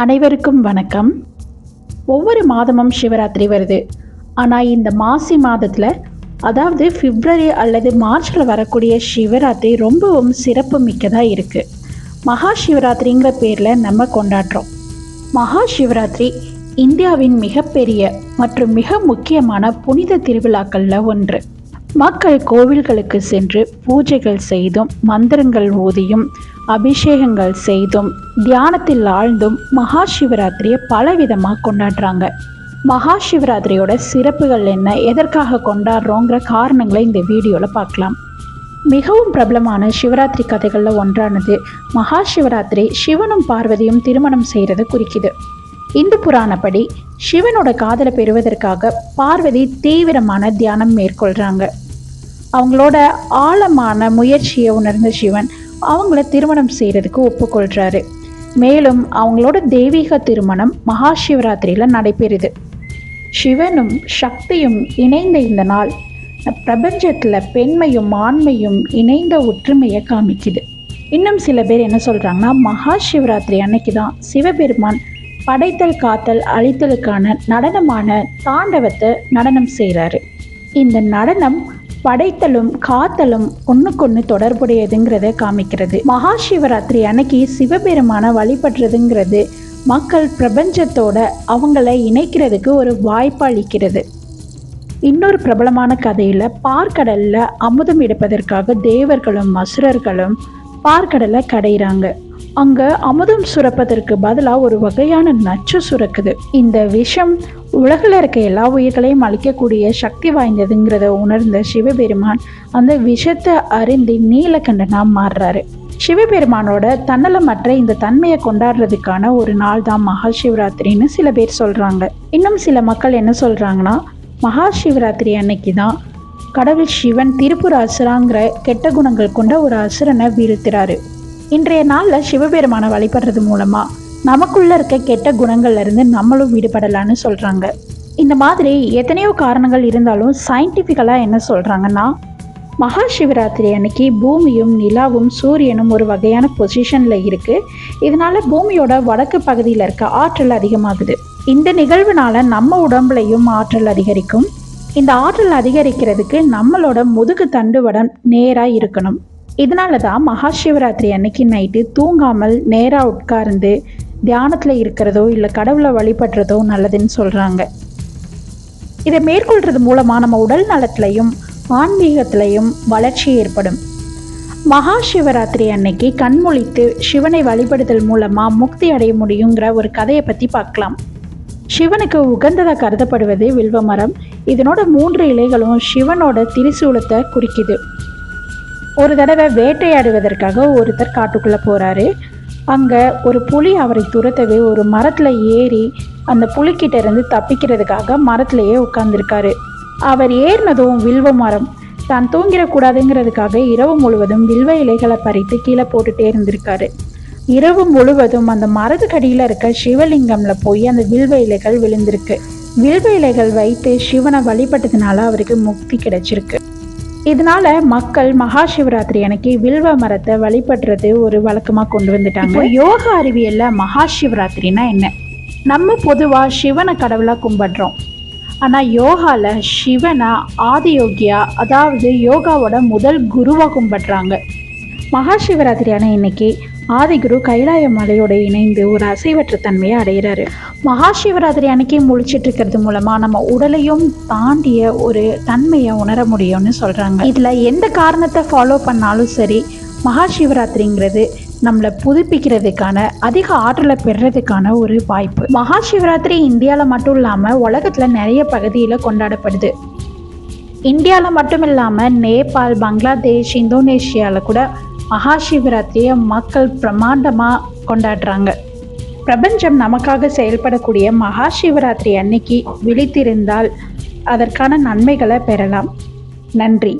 அனைவருக்கும் வணக்கம். ஒவ்வொரு மாதமும் சிவராத்திரி வருது. ஆனால் இந்த மாசி மாதத்தில், அதாவது பிப்ரவரி அல்லது மார்ச்சில் வரக்கூடிய சிவராத்திரி ரொம்பவும் சிறப்பு மிக்கதாக இருக்குது. மகா சிவராத்திரிங்கிற பேரில் நம்ம கொண்டாடுறோம். மகா சிவராத்திரி இந்தியாவின் மிகப்பெரிய மற்றும் மிக முக்கியமான புனித திருவிழாக்களில் ஒன்று. மக்கள் கோவில்களுக்கு சென்று பூஜைகள் செய்தும் மந்திரங்கள் ஓதியும் அபிஷேகங்கள் செய்தும் தியானத்தில் ஆழ்ந்தும் மகா சிவராத்திரியை பலவிதமாக கொண்டாடுறாங்க. மகா சிவராத்திரியோட சிறப்புகள் என்ன, எதற்காக கொண்டாடுறோங்கிற காரணங்களை இந்த வீடியோவில் பார்க்கலாம். மிகவும் பிரபலமான சிவராத்திரி கதைகளில் ஒன்றானது மகா சிவராத்திரி சிவனும் பார்வதியும் திருமணம் செய்கிறத குறிக்குது. இந்து புராணப்படி சிவனோட காதலை பெறுவதற்காக பார்வதி தீவிரமான தியானம் மேற்கொள்கிறாங்க. அவங்களோட ஆழமான முயற்சியை உணர்ந்த சிவன் அவங்கள திருமணம் செய்கிறதுக்கு ஒப்புக்கொள்கிறாரு. மேலும் அவங்களோட தெய்வீக திருமணம் மகா சிவராத்திரியில் நடைபெறுது. சிவனும் சக்தியும் இணைந்த இந்த நாள் பிரபஞ்சத்தில் பெண்மையும் ஆண்மையும் இணைந்த ஒற்றுமையை காமிக்குது. இன்னும் சில பேர் என்ன சொல்கிறாங்கன்னா, மகா சிவராத்திரி அன்னைக்கு தான் சிவபெருமான் படைத்தல் காத்தல் அழித்தலுக்கான நடனமான தாண்டவத்தை நடனம் செய்கிறாரு. இந்த நடனம் படைத்தலும் காத்தலும் ஒன்றுக்கொன்று தொடர்புடையதுங்கிறத காமிக்கிறது. மகா சிவராத்திரி அன்னைக்கு சிவபெருமான வழிபடுறதுங்கிறது மக்கள் பிரபஞ்சத்தோட அவங்கள இணைக்கிறதுக்கு ஒரு வாய்ப்பு அளிக்கிறது. இன்னொரு பிரபலமான கதையில் பார்க்கடலில் அமுதம் எடுப்பதற்காக தேவர்களும் அசுரர்களும் பார்க்கடலை கடையிறாங்க. அங்கே அமுதம் சுரப்பதற்கு பதிலாக ஒரு வகையான நச்சு சுரக்குது. இந்த விஷம் உலகில் இருக்க எல்லா உயிர்களையும் அழிக்கக்கூடிய சக்தி வாய்ந்ததுங்கிறத உணர்ந்த சிவபெருமான் அந்த விஷத்தை அருந்தி நீலகண்டனா மாறுறாரு. சிவபெருமானோட தன்னலமற்ற இந்த தன்மையை கொண்டாடுறதுக்கான ஒரு நாள் தான் மகா சிவராத்திரின்னு சில பேர் சொல்கிறாங்க. இன்னும் சில மக்கள் என்ன சொல்கிறாங்கன்னா, மகா சிவராத்திரி அன்னைக்கு தான் கடவுள் சிவன் திருப்புர அசுராங்கிற கெட்ட குணங்கள் கொண்ட ஒரு அசுரனை வீழ்த்துறாரு. இன்றைய நாளில் சிவபெருமானை வழிபடுறது மூலமாக நமக்குள்ளே இருக்க கெட்ட குணங்கள்ல இருந்து நம்மளும் விடுபடலான்னு சொல்கிறாங்க. இந்த மாதிரி எத்தனையோ காரணங்கள் இருந்தாலும் சயின்டிஃபிக்கலாக என்ன சொல்கிறாங்கன்னா, மகா சிவராத்திரி அன்னைக்கு பூமியும் நிலாவும் சூரியனும் ஒரு வகையான பொசிஷனில் இருக்குது. இதனால் பூமியோட வடக்கு பகுதியில் இருக்க ஆற்றல் அதிகமாகுது. இந்த நிகழ்வுனால நம்ம உடம்புலையும் ஆற்றல் அதிகரிக்கும். இந்த ஆற்றல் அதிகரிக்கிறதுக்கு நம்மளோட முதுகு தண்டுவடம் நேராக இருக்கணும். இதனால தான் மகா சிவராத்திரி அன்னைக்கு நைட்டு தூங்காமல் நேராக உட்கார்ந்து தியானத்தில் இருக்கிறதோ இல்லை கடவுளை வழிபடுறதோ நல்லதுன்னு சொல்கிறாங்க. இதை மேற்கொள்றது மூலமாக நம்ம உடல் நலத்திலையும் ஆன்மீகத்திலையும் வளர்ச்சி ஏற்படும். மகா சிவராத்திரி அன்னைக்கு கண்மொழித்து சிவனை வழிபடுதல் மூலமாக முக்தி அடைய முடியுங்கிற ஒரு கதையை பற்றி பார்க்கலாம். சிவனுக்கு உகந்ததாக கருதப்படுவது வில்வ மரம். இதனோட 3 இலைகளும் சிவனோட திரிசூலத்தை குறிக்குது. ஒரு தடவை வேட்டையாடுவதற்காக ஒருத்தர் காட்டுக்குள்ளே போகிறாரு. அங்கே ஒரு புலி அவரை துரத்தவே ஒரு மரத்தில் ஏறி அந்த புலிக்கிட்ட இருந்து தப்பிக்கிறதுக்காக மரத்திலேயே உட்கார்ந்துருக்காரு. அவர் ஏறினதும் வில்வ மரம் தான் தூங்கிடக்கூடாதுங்கிறதுக்காக இரவு முழுவதும் வில்வ இலைகளை பறித்து கீழே போட்டுகிட்டே இருந்திருக்காரு. இரவு முழுவதும் அந்த மரத்துக்கடியில் இருக்க சிவலிங்கம்ல போய் அந்த வில்வ இலைகள் விழுந்திருக்கு. வில்வ இலைகள் வைத்து சிவனை வழிபட்டதுனால அவருக்கு முக்தி கிடைச்சிருக்கு. இதனால மக்கள் மகா சிவராத்திரி அன்னைக்கு வில்வ மரத்தை வழிபடுறது ஒரு வழக்கமாக கொண்டு வந்துட்டாங்க. யோக அறிவியல்ல மகா சிவராத்திரினா என்ன? நம்ம பொதுவாக சிவனை கடவுளாக கும்பிடுறோம். ஆனால் யோகால சிவனை ஆதியோகியா, அதாவது யோகாவோட முதல் குருவாக கும்பிடுறாங்க. மகா சிவராத்திரியான இன்னைக்கு ஆதிகுரு கைலாய மலையோட இணைந்து ஒரு அசைவற்ற தன்மையை அடைகிறாரு. மகா சிவராத்திரி அன்னைக்கு முழிச்சிட்டு இருக்கிறது மூலமா நம்ம உடலையும் தாண்டிய ஒரு தன்மையை உணர முடியும்னு சொல்றாங்க. இதுல எந்த காரணத்தை ஃபாலோ பண்ணாலும் சரி, மகா சிவராத்திரிங்கிறது நம்மளை புதுப்பிக்கிறதுக்கான, அதிக ஆற்றலை பெறுறதுக்கான ஒரு வாய்ப்பு. மகா சிவராத்திரி இந்தியாவில் மட்டும் இல்லாமல் உலகத்தில் நிறைய பகுதியில் கொண்டாடப்படுது. இந்தியாவில் மட்டும் இல்லாமல் நேபாள், பங்களாதேஷ், இந்தோனேஷியாவில் கூட மகா சிவராத்திரியை மக்கள் பிரமாண்டமாக கொண்டாடுறாங்க. பிரபஞ்சம் நமக்காக செயல்படக்கூடிய மகா சிவராத்திரி அன்னைக்கு விழித்திருந்தால் அதற்கான நன்மைகளை பெறலாம். நன்றி.